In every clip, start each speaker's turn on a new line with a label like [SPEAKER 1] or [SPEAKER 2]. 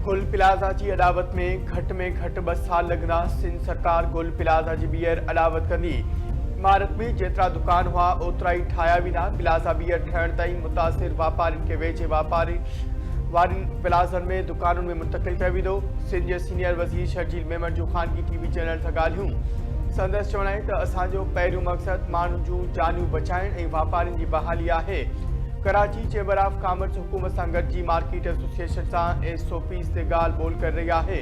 [SPEAKER 1] गुल प्लाजा जी अदावत में घट 2 साल लगना। सिंध सरकार गुल प्लाजा जी ॿीहर अदावत कंदी। इमारत में जेतिरा दुकान हुआ ओतिरा ई ठाहिया वेंदा। प्लाजा ॿीहर ठहण ताईं मुतासिर वापारियुनि खे वेझे वापारी वारनि प्लाज़नि में दुकानुनि में मुंतकिल कयो वेंदो। सिंध जे सीनियर वज़ीर शर्जील मेमन जूं ख़ानगी टीवी चैनल सां ॻाल्हियूं। संदसि चवण आहे त असांजो पहिरियों मक़सदु माण्हुनि जूं जानियूं बचाइण ऐं वापारियुनि जी बहाली आहे। कराची चेंबर ऑफ कॉमर्स हुकूमत सां गॾिजी मार्केट एसोसिएशन सां एसओपीज़ ते ॻाल्हि ॿोल करे रही आहे।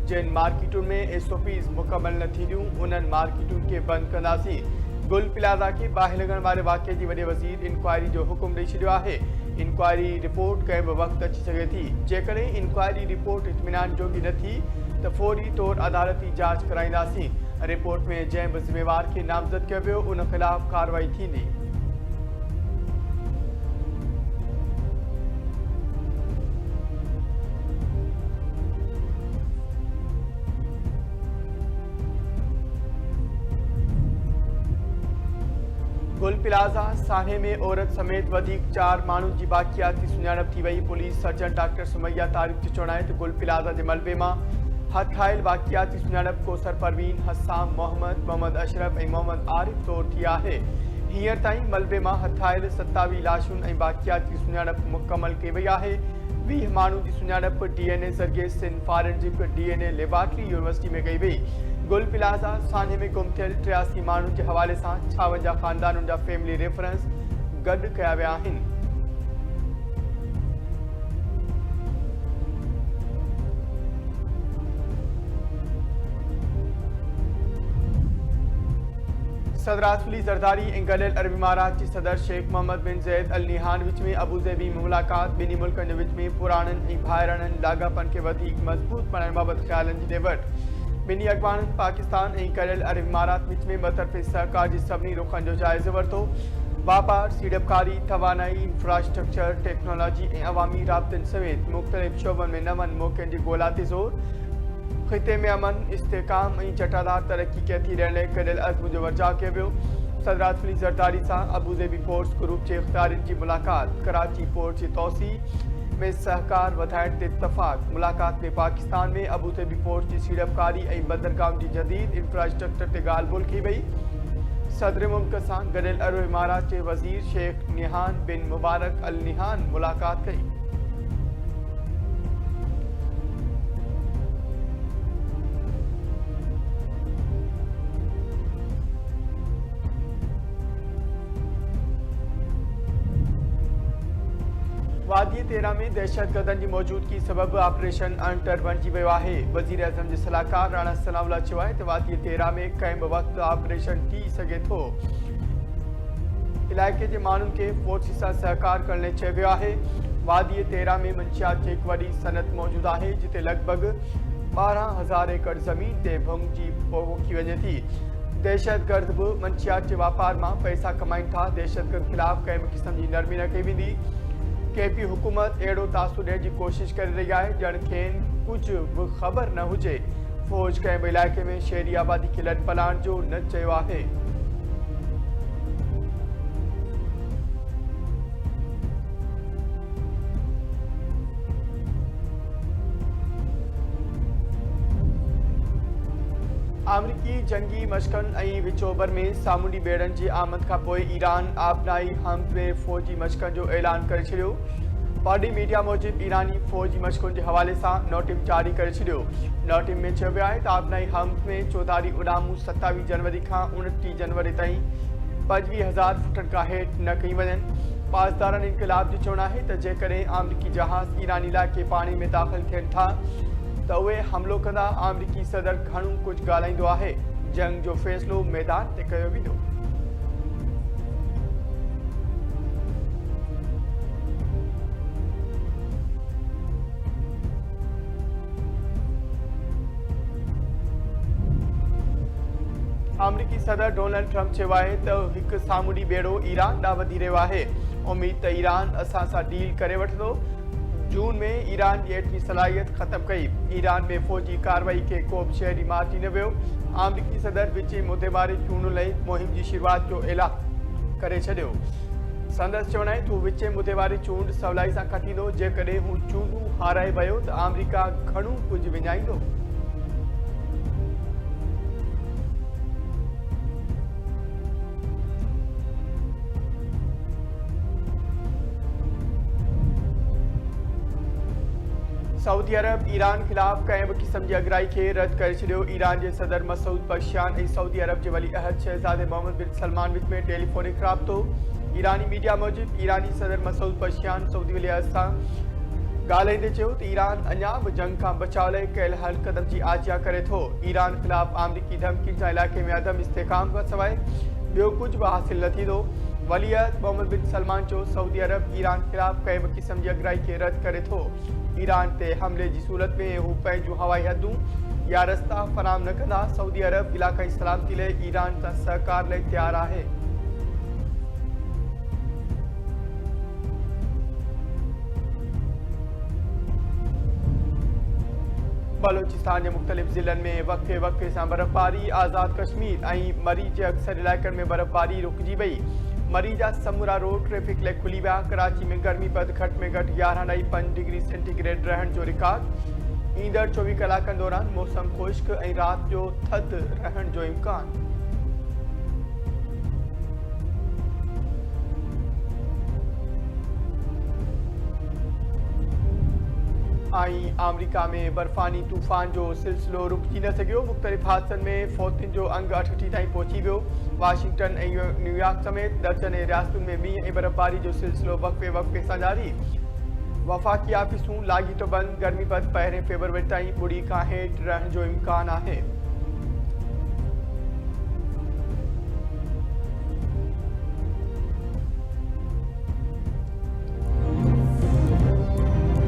[SPEAKER 1] जिन मार्केटुनि में एसओपीज़ मुकमल न थींदियूं उन्हनि मार्केटुनि खे बंदि कंदासीं। गुल प्लाजा खे बाहि लॻण वारे वाक़े जी वॾे वज़ीर इंक्वायरी जो हुकुम ॾेई छॾियो आहे। इंक्वायरी रिपोर्ट कंहिं बि वक़्तु अची सघे थी। जेकॾहिं इंक्वायरी रिपोर्ट इत्मीनान जोगी न थी त फौरी तौर अदालती जांच कराईंदासीं। रिपोर्ट में जंहिं बि ज़िम्मेवार खे नामज़द कयो वियो उन ख़िलाफ़ कार्रवाई थींदी। गुल प्लाजा साहे में औरत समेत 4 माण्हुनि जी बाक़ियाती सुञाणप थी वई। पुलिस सर्जन डॉक्टर सुमैया तारिफ़ जो चवणु आहे त गुल प्लाजा जे मलबे मां हथ आयल बाक़ियाती सुञाणप कौसर परवीन, हसाम मोहम्मद अशरफ ऐं मोहम्मद आरिफ तौर थी आहे। हींअर ताईं मलबे मां हथ आयल 27 लाशुनि ऐं बाक़ियाती सुञाणप मुकमल कई वई आहे। 20 माण्हुनि जी सुञाणप डीएनए ज़रिए Sindh forensic DNA laboratory university में कई वई। गुल प्लाजा साने में गुम थियल 83 माण्हुनि जे हवाले सां 56 ख़ानदानुनि जा फैमिली रेफरेंस गॾु कया विया आहिनि। सदर आसफली ज़रदारी ऐं गॾियल अरब इमारात जे सदर शेख मोहम्मद बिन ज़ैद अल निहान विच में अबूज़ेबी में मुलाक़ात। ॿिन्ही मुल्कनि जे विच में पुराणनि ऐं भाइरनि लाॻापनि खे वधीक मज़बूत बणाइण बाबति ख़्यालनि जी ॾेवट। ॿिन्ही अॻवाननि पाकिस्तान ऐं गॾियल अरब इमारात विच में ॿतरफ़ी सहकार जी सभिनी रुखनि जो जाइज़ो वरितो। वापार, सीड़पकारी, तवानाई, इंफ्रास्ट्रक्चर, टेक्नोलॉजी ऐं अवामी राब्तनि समेत मुख़्तलिफ़ शोबनि में नवनि मौक़नि जी ॻोल्हा ते ज़ोर। ख़िते में अमन, इस्तेहकाम ऐं चटादार तरक़ी खे थी ॾियण लाइ गॾियल अज़्म जो वर्जाउ कयो वियो। सदर आसफली ज़रदारी सां अबूज़ेबी पोर्ट्स ग्रुप जे इख़्तियारियुनि जी मुलाक़ात। कराची पोर्ट जी तौसी में सहकार वधाइण ते इत्तफ़ाक़। मुलाक़ात में पाकिस्तान में अबूज़ेबी पोर्ट जी सीड़पकारी ऐं बंदरगाह जी जदीद इंफ्रास्ट्रक्चर ते ॻाल्हि ॿोल कई वई। सदर मुल्क सां गॾियल अरब इमारात जे वज़ीर शेख निहान बिन मुबारक अल निहान मुलाक़ात कई। वादी तेरा में दहशतगर्दनि जी मौजूदगी सबबि ऑपरेशन अंटर बणिजी वियो आहे। वज़ीर आज़म जे सलाहकार राणा सनाउल्लाह चयो आहे त वादी तेरा में कंहिं बि वक़्तु ऑपरेशन थी सघे थो। इलाइक़े जे माण्हुनि खे फोर्स सां सहकार करण लाइ चयो वियो आहे। वादी तेरा में मंशियात जी हिकु वॾी सनत मौजूदु आहे जिते लॻभॻि 12,000 एकड़ ज़मीन ते भुंगी पोखी वञे थी। दहशतगर्द बि मंशियात जे वापार मां पैसा कमाइनि था। दहशतगर्द ख़िलाफ़ कंहिं बि क़िस्म जी नरमी न कई वेंदी। केपी हुकूमत अहिड़ो तासुर ॾियण जी कोशिश करे रही आहे ॼण खेनि कुझु बि ख़बर न हुजे। फ़ौज कंहिं बि इलाइक़े में शहरी आबादी खे लॾ पलाइण जो न चयो आहे। अमरीकी जंगी मशक़नि ऐं विचोबर में सामूंडी ॿेड़नि जी आमद खां पोइ ईरान आबनाई हमद में फ़ौजी मशक़नि जो ऐलान करे छॾियो। पार्टी मीडिया मूजिबि ईरानी फ़ौजी मशक़ुनि जे हवाले सां नोटिस जारी करे छॾियो। नोटिस में चयो वियो आहे त आबनाई हमद में चौधारी उॾामूं 27 जनवरी खां 29 जनवरी ताईं 25,000 फुटनि खां हेठि न कयूं वञनि। पासदारनि इनक़िलाब जो चवणु आहे त जेकॾहिं अमरीकी जहाज़ ईरानी इलाइक़े पाणी में दाख़िल थियनि था त उहे हमिलो कंदा। अमरीकी सदर घणो कुझु ॻाल्हाईंदो आहे। जंग जो फ़ैसिलो मैदान ते कयो वेंदो। अमरीकी सदर डोनाल्ड ट्रंप चयो आहे त हिकु सामूंडी ॿेड़ो ईरान ॾांहुं वधी रहियो आहे। उमीद त ईरान असां सां डील करे वठंदो। जून में ईरान जी एटमी सलाहियत ख़त्म कई। ईरान में फ़ौजी कार्रवाई खे को बि शहरी मारिजी न वियो। अमरीकी सदर विच मुद्देवारी चूंडुनि लाइ मुहिम जी शुरूआत जो ऐलान करे छॾियो। संदसि चवण आहे तूं विच मुदे वारी चूंड सवलाई सां खटींदो जेकॾहिं हू चूंडूं हाराए वियो त अमेरिका घणो कुझु विञाईंदो। सऊदी अरब ईरान खिलाफ कंहिं बि क़िस्म जी अगराई खे रद्द करे छॾियो। ईरान जे सदर मसूद पज़ेश्कियान ऐं सऊदी अरब जे वली अहद शहज़ादे मोहम्मद बिन सलमान विच में टेलीफोनिक राब्तो। ईरानी मीडिया मूजिब ईरानी सदर मसूद पज़ेश्कियान सऊदी वली अहद सां ॻाल्हाईंदे चयो त ईरान अञा बि जंग खां बचाव लाइ कयल हर क़दम जी आजिया करे थो। ईरान खिलाफ अमरीकी धमकियुनि सां इलाइक़े में अदम इस्तेहकाम खां सवाइ ॿियो कुझु बि हासिल न थींदो। वली अहद मोहम्मद बिन सलमान चयो सऊदी अरब ईरान खिलाफ कंहिं बि क़िस्म जी अगराई खे रद्द करे थो। ईरान ते हमले जी सूरत में हू पंहिंजूं हवाई हदूं या रस्ता फराहम न कंदा। सऊदी अरब इलाक़ाई सलामती लाइ ईरान सां सहकार लाइ तयारु आहे। बलोचिस्तान जे मुख़्तलिफ़ ज़िलनि में वक़्फ़े वक़्फ़े सां बर्फ़बारी। आज़ाद कश्मीर ऐं मरी जे अक्सर इलाइक़नि में बर्फ़बारी रुकिजी वई। मरी जा समूरा रोड ट्रैफ़िक लाइ खुली विया। कराची में गर्मीपद घटि में घटि 11.5 डिग्री सेंटीग्रेड रहण जो रिकॉर्ड। ईंदड़ 24 कलाकनि दौरान मौसम ख़ुश्क ऐं राति जो थधि रहण जो इम्कान। अमेरिका में बर्फ़ानी तूफ़ान जो सिलसिलो रुकिजी न सघियो। मुख़्तलिफ़ हादसनि में फ़ौतुनि जो अंग 68 ताईं पहुची वियो। वाशिंगटन ऐं न्यूयॉर्क समेत दर्जन रियासतुनि में मींहुं ऐं बर्फ़बारी जो सिलसिलो वक़्फ़े वक़्फ़े सां जारी। वफ़ाक़ी आफ़ीसूं लाॻीतो बंदि। गर्मीपद 1 फरवरी ताईं 0 खां हेठि रहण जो इम्कान आहे।